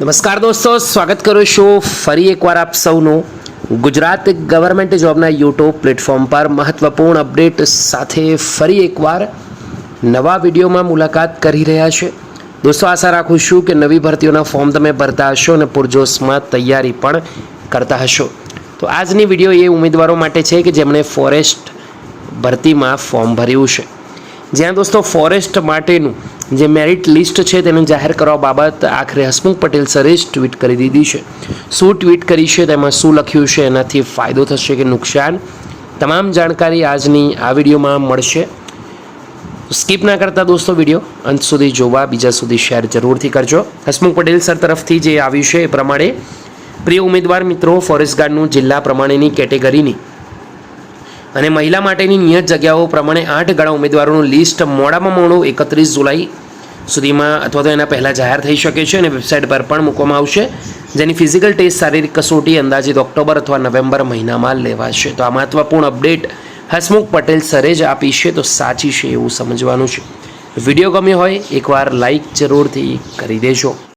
નમસ્કાર દોસ્તો, સ્વાગત કરું છું ફરી એકવાર આપ સૌનું ગુજરાત ગવર્મેન્ટ જોબના યુટ્યુબ પ્લેટફોર્મ પર મહત્વપૂર્ણ અપડેટ સાથે ફરી એકવાર નવા વિડીયોમાં મુલાકાત કરી રહ્યા છે. દોસ્તો, આશા રાખું છું કે નવી ભરતીઓના ફોર્મ તમે ભરતા હશો અને પૂરજોશમાં તૈયારી પણ કરતા હશો. તો આજની વિડીયો એ ઉમેદવારો માટે છે કે જેમણે ફોરેસ્ટ ભરતીમાં ફોર્મ ભર્યું છે. જ્યાં દોસ્તો ફોરેસ્ટ માટેનું જે મેરિટ લિસ્ટ છે તેને જાહેર કરવા બાબત આખરે હસમુખ પટેલ સરે જ ટ્વીટ કરી દીધી છે. શું ટ્વીટ કરી છે, તેમાં શું લખ્યું છે, એનાથી ફાયદો થશે કે નુકસાન, તમામ જાણકારી આજની આ વિડીયોમાં મળશે. સ્કીપ ના કરતા દોસ્તો વિડીયો અંત સુધી જોવા, બીજા સુધી શેર જરૂરથી કરજો. હસમુખ પટેલ સર તરફથી જે આવ્યું છે એ પ્રમાણે પ્રિય ઉમેદવાર મિત્રો, ફોરેસ્ટ ગાર્ડનું જિલ્લા પ્રમાણેની કેટેગરીની અને મહિલા માટેની નિયત જગ્યાઓ પ્રમાણે 8 ગણા ઉમેદવારોનું લિસ્ટ મોડામાં મોડું 31 જુલાઈ સુધીમાં અથવા તો એના પહેલાં જાહેર થઈ શકે છે અને વેબસાઇટ પર પણ મૂકવામાં આવશે, જેની ફિઝિકલ ટેસ્ટ શારીરિક કસોટી અંદાજિત ઓક્ટોબર અથવા નવેમ્બર મહિનામાં લેવાશે. તો આ મહત્વપૂર્ણ અપડેટ હસમુખ પટેલ સરે જ આપી છે, તો સાચી છે એવું સમજવાનું છે. વિડીયો ગમ્યો હોય એકવાર લાઇક જરૂરથી કરી દેજો.